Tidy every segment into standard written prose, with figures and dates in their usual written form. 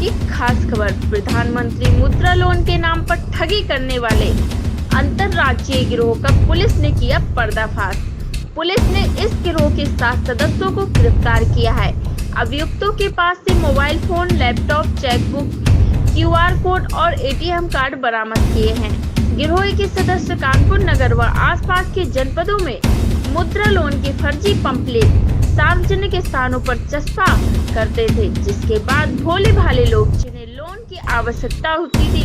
की खास खबर। प्रधानमंत्री मुद्रा लोन के नाम पर ठगी करने वाले अंतरराज्यीय गिरोह का पुलिस ने किया पर्दाफाश। पुलिस ने इस गिरोह के 7 सदस्यों को गिरफ्तार किया है। अभियुक्तों के पास से mobile phone, laptop, chequebook, QR code और ATM कार्ड बरामद किए हैं। गिरोह के सदस्य कानपुर नगर व आसपास के जनपदों में मुद्रा लोन के फर्जी पंपलेट सार्वजनिक स्थानों पर चस्पा करते थे, जिसके बाद भोले भाले लोग जिन्हें लोन की आवश्यकता होती थी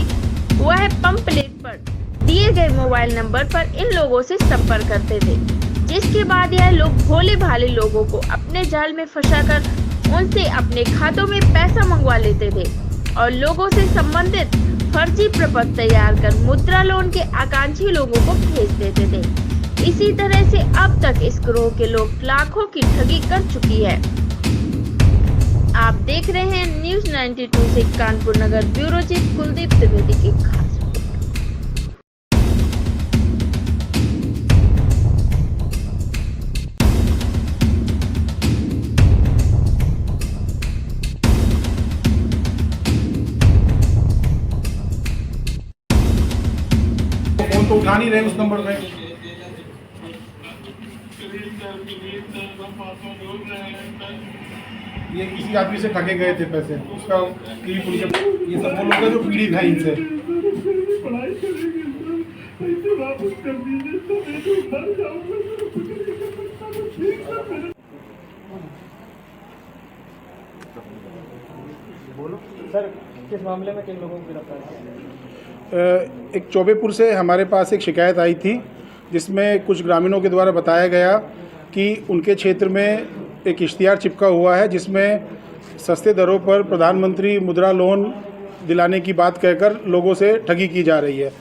वह पंपलेट पर दिए गए मोबाइल नंबर पर इन लोगों से संपर्क करते थे, जिसके बाद यह लोग भोले भाले लोगों को अपने जाल में फंसाकर उनसे अपने खातों में पैसा मंगवा लेते थे और लोगों से संबंधित फर्जी प्रपत्र तैयार कर मुद्रा लोन के आकांक्षी लोगों को भेज देते थे। इसी तरह से अब तक इस गिरोह के लोग लाखों की ठगी कर चुकी है। आप देख रहे हैं न्यूज़ 92 से कानपुर नगर ब्यूरो चीफ कुलदीप द्विवेदी की खास फोन तो उठा नहीं रहे उस नंबर पे। ये किसी आदमी से ठगे गए थे पैसे, उसका क्लिप उनके, ये सब वो लोग हैं जो पीड़ित है इनसे। बोलो सर, किस मामले में किन लोगों को गिरफ्तार किया? एक चौबेपुर से हमारे पास एक शिकायत आई थी, जिसमें कुछ ग्रामीणों के द्वारा बताया गया कि उनके क्षेत्र में एक इश्तिहार चिपका हुआ है जिसमें सस्ते दरों पर प्रधानमंत्री मुद्रा लोन दिलाने की बात कहकर लोगों से ठगी की जा रही है।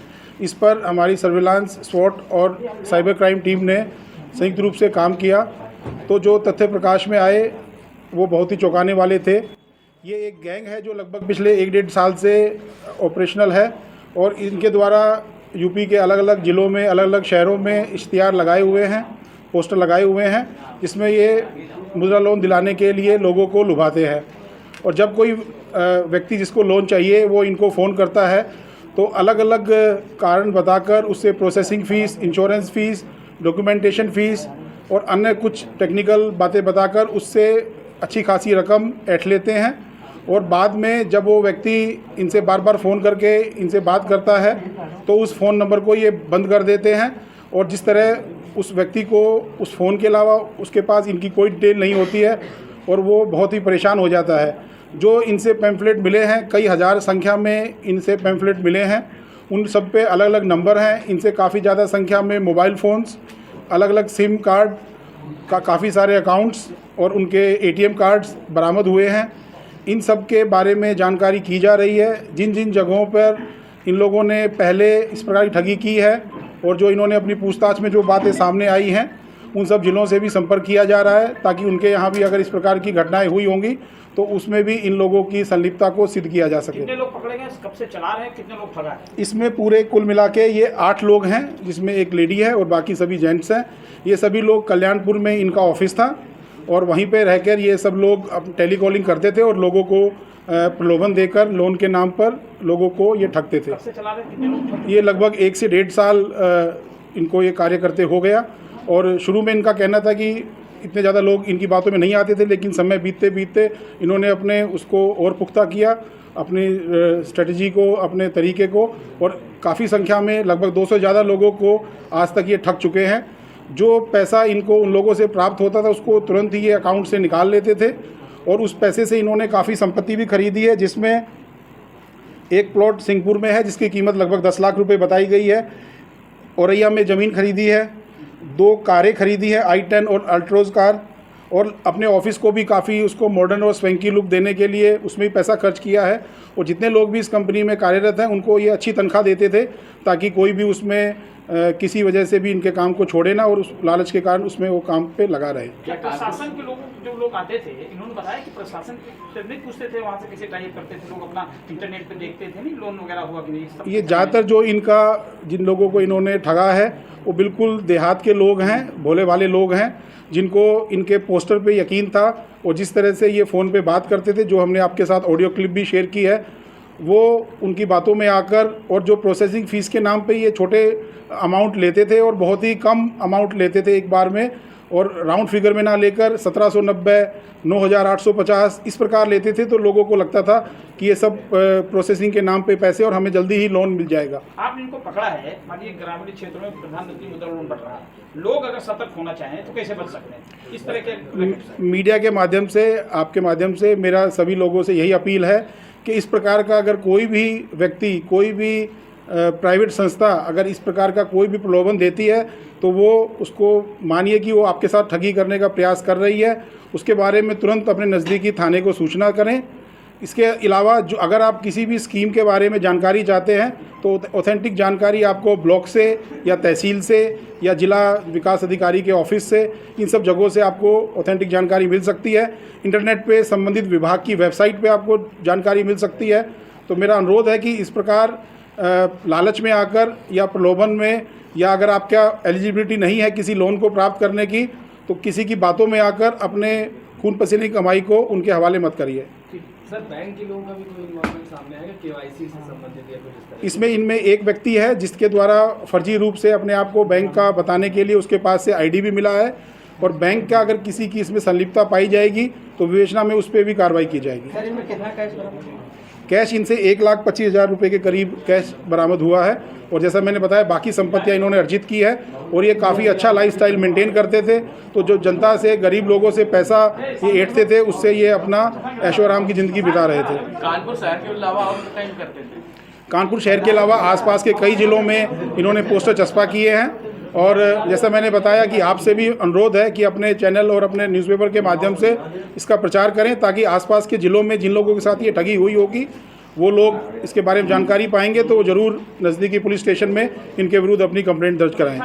इस पर हमारी सर्विलांस, SWAT और साइबर क्राइम टीम ने संयुक्त रूप से काम किया, तो जो तथ्य प्रकाश में आए वो बहुत ही चौंकाने वाले थे। ये एक गैंग है जो लगभग पिछले 1-1.5 साल से ऑपरेशनल है और इनके द्वारा यूपी के अलग अलग ज़िलों में, अलग अलग शहरों में इश्तिहार लगाए हुए हैं, पोस्टर लगाए हुए हैं, जिसमें ये मुद्रा लोन दिलाने के लिए लोगों को लुभाते हैं। और जब कोई व्यक्ति जिसको लोन चाहिए वो इनको फ़ोन करता है तो अलग अलग कारण बताकर उससे processing fees, insurance fees, documentation fees और अन्य कुछ टेक्निकल बातें बताकर उससे अच्छी खासी रकम ऐंठ लेते हैं। और बाद में जब वो व्यक्ति इनसे बार बार फ़ोन करके इनसे बात करता है तो उस फ़ोन नंबर को ये बंद कर देते हैं और जिस तरह उस व्यक्ति को उस फ़ोन के अलावा उसके पास इनकी कोई डिटेल नहीं होती है और वो बहुत ही परेशान हो जाता है। जो इनसे पैम्फलेट मिले हैं, कई हज़ार संख्या में इनसे पैम्फलेट मिले हैं, उन सब पे अलग अलग नंबर हैं। इनसे काफ़ी ज़्यादा संख्या में मोबाइल फ़ोन्स, अलग अलग सिम कार्ड का काफ़ी सारे अकाउंट्स और उनके ATM कार्ड्स बरामद हुए हैं। इन सब के बारे में जानकारी की जा रही है। जिन जिन जगहों पर इन लोगों ने पहले इस प्रकार की ठगी की है और जो इन्होंने अपनी पूछताछ में जो बातें सामने आई हैं, उन सब ज़िलों से भी संपर्क किया जा रहा है ताकि उनके यहाँ भी अगर इस प्रकार की घटनाएं हुई होंगी तो उसमें भी इन लोगों की संलिप्तता को सिद्ध किया जा सके। कितने लोग पकड़े गए, कब से चला रहे हैं, कितने लोग ठगा है? इसमें पूरे कुल मिला के ये 8 लोग हैं, जिसमें एक लेडी है और बाकी सभी जेंट्स हैं। ये सभी लोग कल्याणपुर में इनका ऑफिस था और वहीं पे रहकर ये सब लोग अब टेलीकॉलिंग करते थे और लोगों को प्रलोभन देकर लोन के नाम पर लोगों को ये ठगते थे। कब से चला रहे हैं, कितने लोग? ये लगभग 1 से 1.5 साल इनको ये कार्य करते हो गया और शुरू में इनका कहना था कि इतने ज़्यादा लोग इनकी बातों में नहीं आते थे, लेकिन समय बीतते बीतते इन्होंने अपने उसको और पुख्ता किया, अपनी स्ट्रेटजी को, अपने तरीके को, और काफ़ी संख्या में लगभग 200 से ज़्यादा लोगों को आज तक ये ठग चुके हैं। जो पैसा इनको उन लोगों से प्राप्त होता था उसको तुरंत ही ये अकाउंट से निकाल लेते थे और उस पैसे से इन्होंने काफ़ी संपत्ति भी खरीदी है, जिसमें एक प्लॉट सिंहपुर में है जिसकी कीमत लगभग 10 लाख रुपए बताई गई है। औरैया में ज़मीन खरीदी है, 2 कारें खरीदी है, i10 और अल्ट्रोज कार, और अपने ऑफिस को भी काफ़ी उसको मॉडर्न और स्वेंकी लुक देने के लिए उसमें भी पैसा खर्च किया है। और जितने लोग भी इस कंपनी में कार्यरत हैं उनको ये अच्छी तनख्वाह देते थे ताकि कोई भी उसमें किसी वजह से भी इनके काम को छोड़े ना और उस लालच के कारण उसमें वो काम पे लगा रहे। क्या प्रशासन के लोग, जो लोग आते थे, इन्होंने बताया कि प्रशासन से नहीं पूछते थे, वहाँ से किसी टाइप करते थे, लोग अपना इंटरनेट पे देखते थे, नहीं लोन वगैरह हुआ कि नहीं? ये ज़्यादातर जो इनका, जिन लोगों को इन्होंने ठगा है वो बिल्कुल देहात के लोग हैं, भोले भाले लोग हैं, जिनको इनके पोस्टर पे यकीन था और जिस तरह से ये फ़ोन पे बात करते थे, जो हमने आपके साथ ऑडियो क्लिप भी शेयर की है, वो उनकी बातों में आकर और जो प्रोसेसिंग फ़ीस के नाम पे ये छोटे अमाउंट लेते थे और बहुत ही कम अमाउंट लेते थे एक बार में, और राउंड फिगर में ना लेकर 1790, 9850 इस प्रकार लेते थे, तो लोगों को लगता था कि ये सब प्रोसेसिंग के नाम पे पैसे और हमें जल्दी ही लोन मिल जाएगा। आपने इनको पकड़ा है, मानिए ग्रामीण क्षेत्रों में प्रधानमंत्री मुद्रा लोन बढ़ रहा है, लोग अगर सतर्क होना चाहें तो कैसे बच सकते हैं इस तरह के? मीडिया के माध्यम से, आपके माध्यम से मेरा सभी लोगों से यही अपील है कि इस प्रकार का अगर कोई भी व्यक्ति, कोई भी प्राइवेट संस्था अगर इस प्रकार का कोई भी प्रलोभन देती है, तो वो उसको मानिए कि वो आपके साथ ठगी करने का प्रयास कर रही है, उसके बारे में तुरंत अपने नज़दीकी थाने को सूचना करें। इसके अलावा जो अगर आप किसी भी स्कीम के बारे में जानकारी चाहते हैं, तो ऑथेंटिक जानकारी आपको ब्लॉक से या तहसील से या जिला विकास अधिकारी के ऑफिस से, इन सब जगहों से आपको ऑथेंटिक जानकारी मिल सकती है। इंटरनेट पे संबंधित विभाग की वेबसाइट पे आपको जानकारी मिल सकती है। तो मेरा अनुरोध है कि इस प्रकार लालच में आकर या प्रलोभन में, या अगर आपका एलिजिबिलिटी नहीं है किसी लोन को प्राप्त करने की, तो किसी की बातों में आकर अपने खून पसीने की कमाई को उनके हवाले मत करिए। सर, बैंक के लोगों का भी कोई इन्वॉल्वमेंट सामने आएगा केवाईसी से संबंधित या कुछ इस तरह? इसमें इनमें एक व्यक्ति है जिसके द्वारा फर्जी रूप से अपने आप को बैंक का बताने के लिए उसके पास से आईडी भी मिला है, और बैंक का अगर किसी की इसमें संलिप्तता पाई जाएगी तो विवेचना में उस पर भी कार्रवाई की जाएगी। सर, इनमें कितना कैश बरामद? कैश इनसे 1,25,000 रुपये के करीब कैश बरामद हुआ है, और जैसा मैंने बताया बाकी संपत्तियां इन्होंने अर्जित की है, और ये काफ़ी अच्छा लाइफस्टाइल मेंटेन करते थे। तो जो जनता से, गरीब लोगों से पैसा ये ऐंठते थे, उससे ये अपना ऐशो आराम की ज़िंदगी बिता रहे थे। कानपुर शहर के अलावा और कहीं करते थे? कानपुर शहर के अलावा आसपास के कई ज़िलों में इन्होंने पोस्टर चस्पा किए हैं, और जैसा मैंने बताया कि आपसे भी अनुरोध है कि अपने चैनल और अपने न्यूज़पेपर के माध्यम से इसका प्रचार करें, ताकि आसपास के ज़िलों में जिन लोगों के साथ ये ठगी हुई होगी वो लोग इसके बारे में जानकारी पाएंगे तो वो ज़रूर नज़दीकी पुलिस स्टेशन में इनके विरुद्ध अपनी कंप्लेंट दर्ज कराएं।